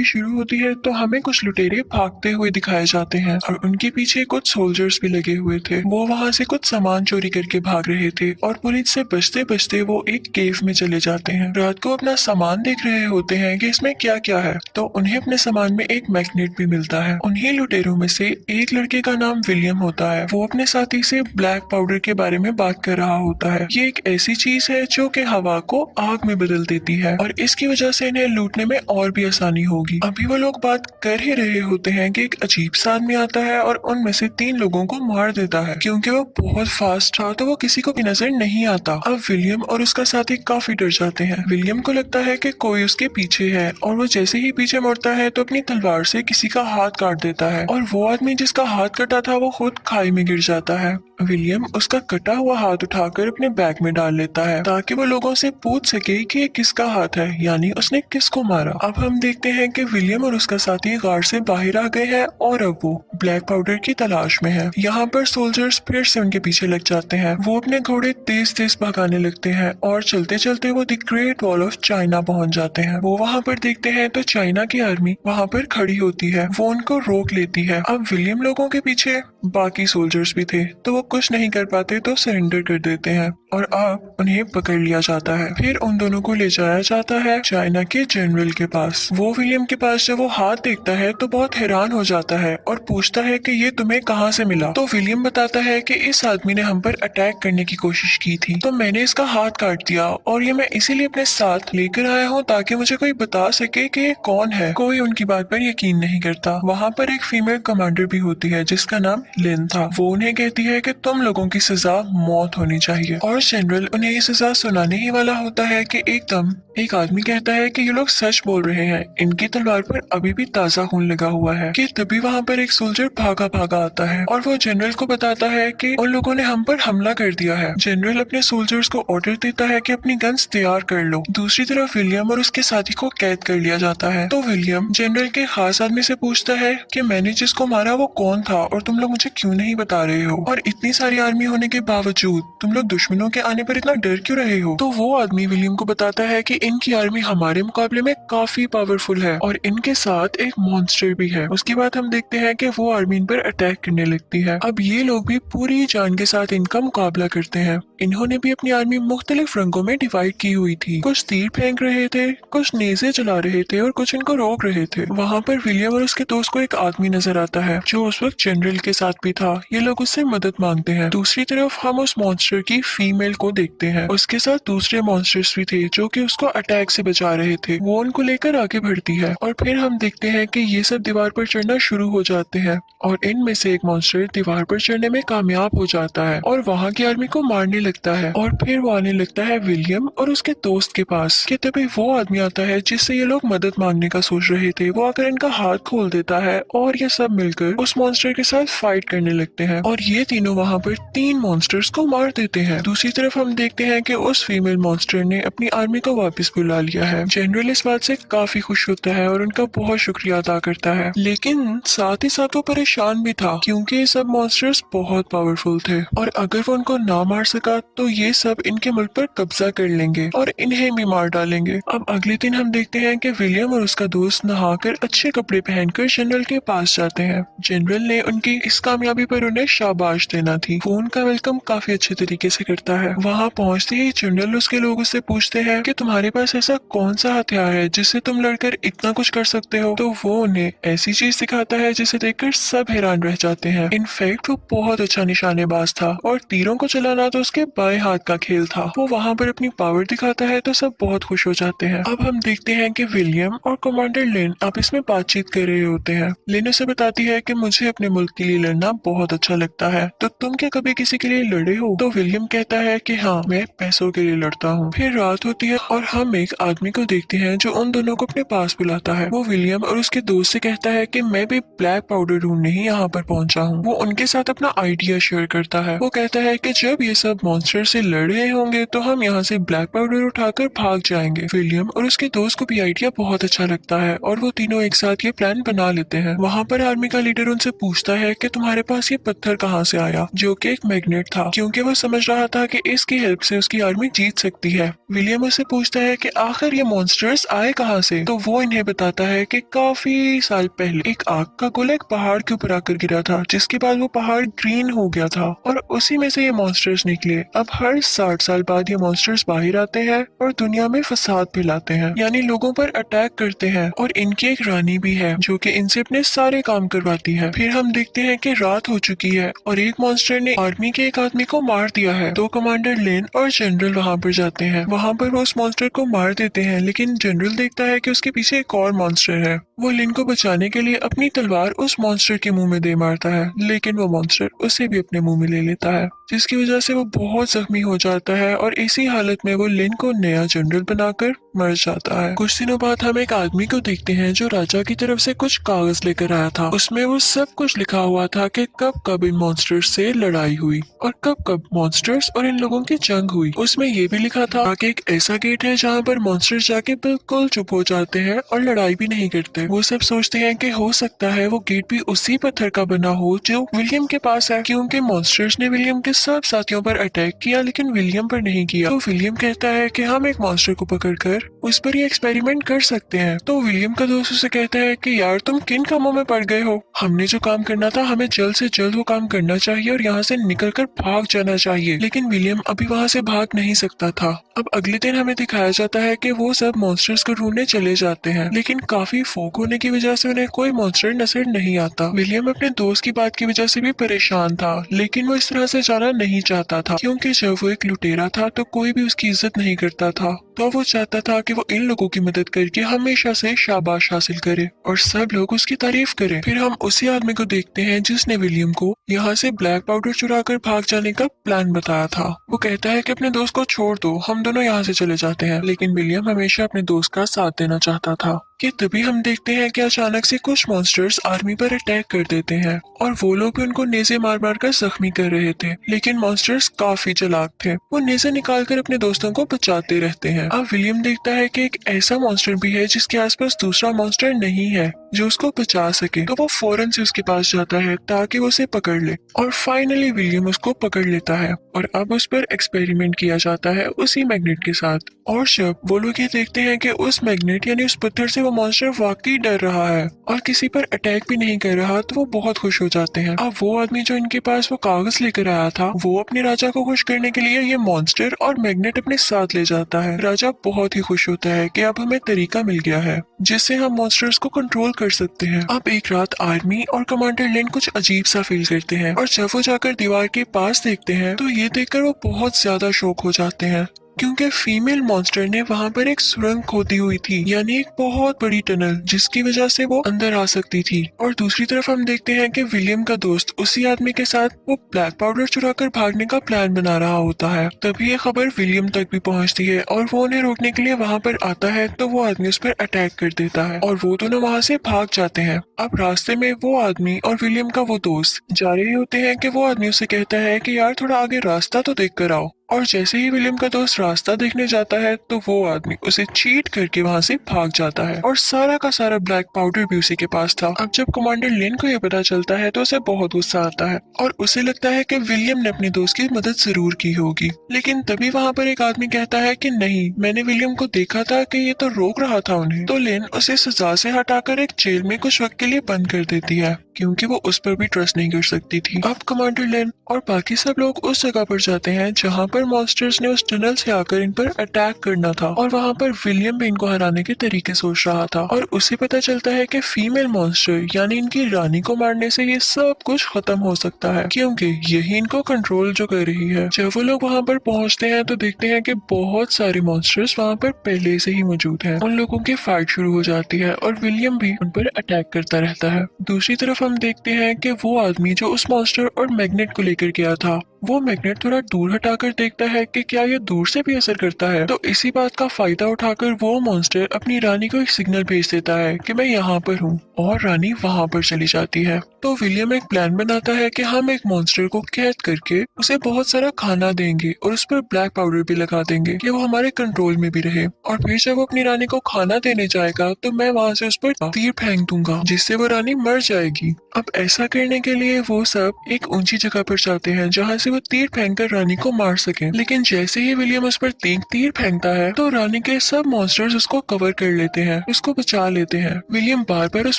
Movie शुरू होती है तो हमें कुछ लुटेरे भागते हुए दिखाए जाते हैं और उनके पीछे कुछ सोल्जर्स भी लगे हुए थे। वो वहां से कुछ सामान चोरी करके भाग रहे थे और पुलिस से बचते बचते वो एक केव में चले जाते हैं। रात को अपना सामान देख रहे होते हैं कि इसमें क्या क्या है, तो उन्हें अपने सामान में एक मैग्नेट भी मिलता है। उन्हीं लुटेरों में से एक लड़के का नाम विलियम होता है। वो अपने साथी से ब्लैक पाउडर के बारे में बात कर रहा होता है। ये एक ऐसी चीज है जो कि हवा को आग में बदल देती है और इसकी वजह से इन्हें लूटने में और भी आसानी होगी। अभी वो लोग बात कर ही रहे होते हैं कि एक अजीब सा आदमी आता है और उनमें से 3 लोगों को मार देता है। क्योंकि वो बहुत फास्ट था तो वो किसी को भी नजर नहीं आता। अब विलियम और उसका साथी काफी डर जाते हैं। विलियम को लगता है कि कोई उसके पीछे है और वो जैसे ही पीछे मुड़ता है तो अपनी तलवार से किसी का हाथ काट देता है और वो आदमी जिसका हाथ कटा था वो खुद खाई में गिर जाता है। विलियम उसका कटा हुआ हाथ उठाकर अपने बैग में डाल लेता है ताकि वो लोगों से पूछ सके कि ये किसका हाथ है, यानी उसने किसको मारा। अब हम देखते हैं कि विलियम और उसका साथी गार्ड से बाहर आ गए हैं और अब वो ब्लैक पाउडर की तलाश में है। यहाँ पर सोल्जर्स फिर से उनके पीछे लग जाते हैं। वो अपने घोड़े तेज तेज भगाने लगते हैं और चलते चलते वो the great wall of China पहुंच जाते हैं। वो वहाँ पर देखते हैं तो चाइना की आर्मी वहाँ पर खड़ी होती है। वो उनको रोक लेती है। अब विलियम लोगों के पीछे बाकी सोल्जर्स भी थे तो वो कुछ नहीं कर पाते तो सरेंडर कर देते हैं और अब उन्हें पकड़ लिया जाता है। फिर उन दोनों को ले जाया जाता है चाइना के जनरल के पास। वो विलियम के पास जब वो हाथ देखता है तो बहुत हैरान हो जाता है और पूछता है कि ये तुम्हें कहाँ से मिला। तो विलियम बताता है कि इस आदमी ने हम पर अटैक करने की कोशिश की थी तो मैंने इसका हाथ काट दिया और ये मैं इसीलिए अपने साथ लेकर आया हूँ ताकि मुझे कोई बता सके कि ये कौन है। कोई उनकी बात पर यकीन नहीं करता। वहाँ पर एक फीमेल कमांडर भी होती है जिसका नाम लिन था। वो उन्हें कहती है कि तुम लोगों की सजा मौत होनी चाहिए और जनरल उन्हें ये सजा सुनाने ही वाला होता है कि एकदम एक आदमी कहता है कि ये लोग सच बोल रहे हैं, इनकी तलवार पर अभी भी ताजा खून लगा हुआ है। कि तभी वहाँ पर एक सोल्जर भागा भागा आता है और वो जनरल को बताता है कि उन लोगों ने हम पर हमला कर दिया है। जनरल अपने सोल्जर्स को ऑर्डर देता है कि अपनी गन्स तैयार कर लो। दूसरी तरफ विलियम और उसके साथी को कैद कर लिया जाता है। तो विलियम जनरल के खास आदमी से पूछता है कि मैंने जिसको मारा वो कौन था और तुम लोग मुझे क्यों नहीं बता रहे हो, और इतनी सारी आर्मी होने के बावजूद तुम लोग दुश्मनों के आने पर इतना डर क्यों रहे हो। तो वो आदमी विलियम को बताता है कि इनकी आर्मी हमारे मुकाबले में काफी पावरफुल है और इनके साथ एक मॉन्स्टर भी है। उसके बाद हम देखते हैं कि वो आर्मी इन पर अटैक करने लगती है। अब ये लोग भी पूरी जान के साथ इनका मुकाबला करते हैं। इन्होंने भी अपनी आर्मी मुख्तलिफ रंगों में डिवाइड की हुई थी। कुछ तीर फेंक रहे थे, कुछ नेज़े चला रहे थे और कुछ इनको रोक रहे थे। वहाँ पर विलियम और उसके दोस्त को एक आदमी नजर आता है जो उस वक्त जनरल के साथ भी था। ये लोग उससे मदद मांगते हैं। दूसरी तरफ हम उस मॉन्स्टर की फीमेल को देखते हैं। उसके साथ दूसरे मॉन्स्टर्स भी थे जो कि उसको अटैक से बचा रहे थे। वो उनको लेकर आगे बढ़ती है और फिर हम देखते हैं कि ये सब दीवार पर चढ़ना शुरू हो जाते हैं और इनमें से एक मॉन्स्टर दीवार पर चढ़ने में कामयाब हो जाता है और वहाँ की आर्मी को मारने लगता है। और फिर वो आने लगता है विलियम और उसके दोस्त के पास कि तभी वो आदमी आता है जिससे ये लोग मदद मांगने का सोच रहे थे। वो आकर इनका हाथ खोल देता है और ये सब मिलकर उस मॉन्स्टर के साथ फाइट करने लगते हैं और ये तीनों वहाँ पर 3 मॉन्स्टर्स को मार देते हैं। दूसरी तरफ हम देखते हैं कि उस फीमेल मॉन्स्टर ने अपनी आर्मी को वापस बुला लिया है। जनरल इस बात से काफी खुश होता है और उनका बहुत शुक्रिया अदा करता है, लेकिन साथ ही साथ वो परेशान भी था क्योंकि ये सब मॉन्स्टर्स बहुत पावरफुल थे और अगर वो उनको ना मार सका तो ये सब इनके मुल्क पर कब्जा कर लेंगे और इन्हें भी मार डालेंगे। अब अगले दिन हम देखते हैं कि विलियम और उसका दोस्त नहाकर अच्छे कपड़े पहनकर जनरल के पास जाते हैं। जनरल ने उनकी इस कामयाबी पर उन्हें शाबाश देना थी। वो उनका वेलकम काफी अच्छे तरीके से करता है। वहाँ पहुँचते ही जनरल उसके लोगों से पूछते हैं कि तुम्हारे पास ऐसा कौन सा हथियार है जिससे तुम लड़कर इतना कुछ कर सकते हो। तो वो उन्हें ऐसी चीज दिखाता है जिसे देखकर सब हैरान रह जाते हैं। इनफैक्ट वो बहुत अच्छा निशानेबाज था और तीरों को चलाना तो उसके बाएं हाथ का खेल था। वो वहाँ पर अपनी पावर दिखाता है तो सब बहुत खुश हो जाते हैं। अब हम देखते हैं कि विलियम और कमांडर लिन आपस में बातचीत कर रहे होते हैं। लिन उसे बताती है कि मुझे अपने मुल्क के लिए लड़ना बहुत अच्छा लगता है, तो तुम क्या कभी किसी के लिए लड़े हो। तो विलियम कहता है कि हाँ, मैं पैसों के लिए लड़ता हूँ। फिर रात होती है और हम एक आदमी को देखते हैं जो उन दोनों को अपने पास बुलाता है। वो विलियम और उसके दोस्त से कहता है कि मैं भी ब्लैक पाउडर ढूंढने ही यहाँ पर पहुंचा हूँ। वो उनके साथ अपना आइडिया शेयर करता है। वो कहता है कि जब ये सब मॉन्स्टर से लड़ रहे होंगे तो हम यहाँ से ब्लैक पाउडर उठाकर भाग जाएंगे। विलियम और उसके दोस्त को भी आइडिया बहुत अच्छा लगता है और वो तीनों एक साथ ये प्लान बना लेते हैं। वहाँ पर आर्मी का लीडर उनसे पूछता है कि तुम्हारे पास ये पत्थर कहाँ से आया, जो कि एक मैग्नेट था, क्योंकि वो समझ रहा था कि इसकी हेल्प से उसकी आर्मी जीत सकती है। विलियम उससे पूछता है कि आखिर ये मॉन्स्टर्स आए कहाँ से, तो वो इन्हें बताता है कि काफी साल पहले एक आग का गोला एक पहाड़ के ऊपर आकर गिरा था, जिसके बाद वो पहाड़ ग्रीन हो गया था और उसी में से ये मॉन्स्टर्स निकले। अब हर 60 साल बाद ये मॉन्स्टर्स बाहर आते हैं और दुनिया में फसाद फैलाते हैं, यानी लोगों पर अटैक करते हैं। और इनकी एक रानी भी है जो कि इनसे अपने सारे काम करवाती है। फिर हम देखते हैं कि रात हो चुकी है और एक मॉन्स्टर ने आर्मी के एक आदमी को मार दिया है। तो कमांडर लेन और जनरल वहाँ पर जाते हैं। वहाँ पर वो उस मॉन्स्टर को मार देते हैं, लेकिन जनरल देखता है कि उसके पीछे एक और मॉन्स्टर है। वो लिन को बचाने के लिए अपनी तलवार उस मॉन्स्टर के मुंह में दे मारता है, लेकिन वो मॉन्स्टर उसे भी अपने मुंह में ले लेता है, जिसकी वजह से वो बहुत जख्मी हो जाता है और इसी हालत में वो लिन को नया जनरल बनाकर मर जाता है। कुछ दिनों बाद हम एक आदमी को देखते हैं जो राजा की तरफ से कुछ कागज लेकर आया था। उसमें वो सब कुछ लिखा हुआ था कि कब कब इन मॉन्स्टर्स से लड़ाई हुई और कब कब मॉन्स्टर्स और इन लोगों की जंग हुई। उसमें ये भी लिखा था कि एक ऐसा गेट है जहाँ पर मॉन्स्टर्स जाके बिल्कुल चुप हो जाते हैं और लड़ाई भी नहीं करते। वो सब सोचते हैं कि हो सकता है वो गेट भी उसी पत्थर का बना हो जो विलियम के पास है, क्योंकि मॉन्स्टर्स ने विलियम के सब साथियों पर अटैक किया लेकिन विलियम पर नहीं किया। तो विलियम कहता है कि हम एक मॉन्स्टर को पकड़कर उस पर ये एक्सपेरिमेंट कर सकते हैं। तो विलियम का दोस्त उसे कहता है कि यार तुम किन कामों में पड़ गए हो, हमने जो काम करना था हमें जल्द से जल्द वो काम करना चाहिए और यहाँ से निकलकर भाग जाना चाहिए। लेकिन विलियम अभी वहाँ से भाग नहीं सकता था। अब अगले दिन हमें दिखाया जाता है कि वो सब मॉन्स्टर्स को ढूंढने चले जाते हैं, लेकिन काफी फोक होने की वजह से उन्हें कोई मॉन्स्टर नजर नहीं आता। विलियम अपने दोस्त की बात की वजह से भी परेशान था, लेकिन वो इस तरह से जाना नहीं चाहता था, क्योंकि जब वो एक लुटेरा था तो कोई भी उसकी इज्जत नहीं करता था। तो वो चाहता था कि वो इन लोगों की मदद करके हमेशा से शाबाश हासिल करे और सब लोग उसकी तारीफ करें। फिर हम उसी आदमी को देखते हैं जिसने विलियम को यहाँ से ब्लैक पाउडर चुरा कर भाग जाने का प्लान बताया था। वो कहता है कि अपने दोस्त को छोड़ दो, हम दोनों यहाँ से चले जाते हैं। लेकिन विलियम हमेशा अपने दोस्त का साथ देना चाहता था। कि तभी हम देखते हैं कि अचानक से कुछ मॉन्स्टर्स आर्मी पर अटैक कर देते हैं और वो लोग भी उनको नेज़े मार मार कर जख्मी कर रहे थे। लेकिन मॉन्स्टर्स काफी चालाक थे, वो नेज़े निकाल कर अपने दोस्तों को बचाते रहते हैं। अब विलियम देखता है कि एक ऐसा मॉन्स्टर भी है जिसके आसपास दूसरा मॉन्स्टर नहीं है जो उसको बचा सके। तो वो फौरन से उसके पास जाता है ताकि वो उसे पकड़ ले और फाइनली विलियम उसको पकड़ लेता है और अब उस पर एक्सपेरिमेंट किया जाता है उसी मैग्नेट के साथ। और जब वो लोग ये देखते हैं कि उस मैग्नेट यानी उस पत्थर से वो मॉन्स्टर वाकई डर रहा है और किसी पर अटैक भी नहीं कर रहा, तो वो बहुत खुश हो जाते हैं। अब वो आदमी जो इनके पास वो कागज लेकर आया था, वो अपने राजा को खुश करने के लिए ये मॉन्स्टर और मैग्नेट अपने साथ ले जाता है। राजा बहुत ही खुश होता है कि अब हमें तरीका मिल गया है जिससे हम मॉन्स्टर्स को कंट्रोल कर सकते हैं। अब एक रात आर्मी और कमांडर लेन कुछ अजीब सा फील करते हैं और जब वो जाकर दीवार के पास देखते हैं तो ये देखकर वो बहुत ज्यादा शॉक हो जाते हैं, क्योंकि फीमेल मॉन्स्टर ने वहां पर एक सुरंग खोदी हुई थी, यानी एक बहुत बड़ी टनल, जिसकी वजह से वो अंदर आ सकती थी। और दूसरी तरफ हम देखते हैं कि विलियम का दोस्त उसी आदमी के साथ वो ब्लैक पाउडर चुराकर भागने का प्लान बना रहा होता है। तभी ये खबर विलियम तक भी पहुंचती है और वो उन्हें रोकने के लिए वहां पर आता है, तो वो आदमी उस पर अटैक कर देता है और वो दोनों वहां से भाग जाते हैं। अब रास्ते में वो आदमी और विलियम का वो दोस्त जा रहे होते हैं कि वो आदमी उसे कहता है कि यार थोड़ा आगे रास्ता तो देख कर आओ। और जैसे ही विलियम का दोस्त रास्ता देखने जाता है तो वो आदमी उसे चीट करके वहां से भाग जाता है और सारा का सारा ब्लैक पाउडर भी उसी के पास था। अब जब कमांडर लेन को यह पता चलता है तो उसे बहुत गुस्सा आता है और उसे लगता है कि विलियम ने अपने दोस्त की मदद जरूर की होगी। लेकिन तभी वहां पर एक आदमी कहता है कि नहीं, मैंने विलियम को देखा था कि ये तो रोक रहा था उन्हें। तो लेन उसे सजा से हटाकर एक जेल में कुछ वक्त के लिए बंद कर देती है, क्योंकि वो उस पर भी ट्रस्ट नहीं कर सकती थी। अब कमांडर लेन और बाकी सब लोग उस जगह पर जाते हैं जहाँ पर मॉन्स्टर्स ने उस टनल से आकर इन पर अटैक करना था और वहाँ पर विलियम भी इनको हराने के तरीके सोच रहा था। और उसे पता चलता है कि फीमेल मॉन्स्टर यानी इनकी रानी को मारने से ये सब कुछ खत्म हो सकता है, क्योंकि यही इनको कंट्रोल जो कर रही है। जब वो लोग वहाँ पर पहुँचते हैं तो देखते हैं कि बहुत सारे मॉन्स्टर्स वहाँ पर पहले से ही मौजूद हैं। उन लोगों की फाइट शुरू हो जाती है और विलियम भी उन पर अटैक करता रहता है। दूसरी तरफ हम देखते हैं कि वो आदमी जो उस मॉन्स्टर और मैग्नेट को लेकर गया था, वो मैग्नेट थोड़ा दूर हटाकर देखता है कि क्या ये दूर से भी असर करता है। तो इसी बात का फायदा उठाकर वो मॉन्स्टर अपनी रानी को एक सिग्नल भेज देता है कि मैं यहाँ पर हूँ और रानी वहाँ पर चली जाती है। तो विलियम एक प्लान बनाता है कि हम एक मॉन्स्टर को कैद करके उसे बहुत सारा खाना देंगे और उस पर ब्लैक पाउडर भी लगा देंगे कि वो हमारे कंट्रोल में भी रहे। और फिर जब वो अपनी रानी को खाना देने जाएगा तो मैं वहाँ से उस पर तीर फेंक दूंगा जिससे वो रानी मर जाएगी। अब ऐसा करने के लिए वो सब एक ऊंची जगह पर जाते हैं जहाँ से वो तीर फेंक कर रानी को मार सके। लेकिन जैसे ही विलियम उस पर तीर फेंकता है तो रानी के सब मॉन्स्टर्स उसको कवर कर लेते हैं, उसको बचा लेते हैं। विलियम बार बार उस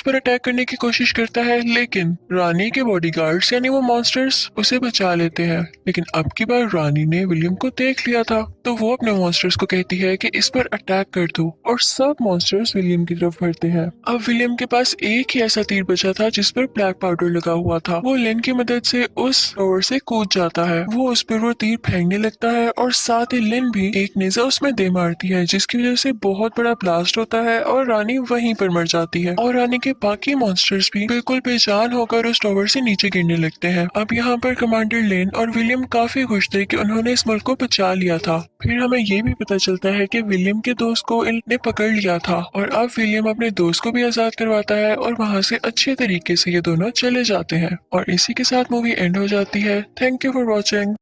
पर अटैक करने की कोशिश करता है लेकिन रानी के बॉडीगार्ड्स यानी वो मॉन्स्टर्स उसे बचा लेते हैं। लेकिन अब की बार रानी ने विलियम को देख लिया था तो वो अपने मॉन्स्टर्स को कहती है कि इस पर अटैक कर दो और सब मॉन्स्टर्स विलियम की तरफ बढ़ते हैं। अब विलियम के पास एक ही ऐसा तीर बचा था जिस पर ब्लैक पाउडर लगा हुआ था। वो लेन की मदद से उस टावर से कूद जाता है। वो उस पर वो तीर फेंकने लगता है और साथ ही लिन भी एक नेजा उसमें दे मारती है जिसकी वजह से बहुत बड़ा ब्लास्ट होता है और रानी वहीं पर मर जाती है। और रानी के बाकी मॉन्स्टर्स भी बिल्कुल बेजान होकर उस टावर से नीचे गिरने लगते हैं। अब यहाँ पर कमांडर लेन और विलियम काफी खुश थे कि उन्होंने इस मुल्क को बचा लिया था। फिर हमें ये भी पता चलता है कि विलियम के दोस्त को इनने पकड़ लिया था और अब विलियम अपने दोस्त को भी आजाद करवाता है और वहाँ से अच्छे तरीके से ये दोनों चले जाते हैं। और इसी के साथ मूवी एंड हो जाती है। Thank you for watching.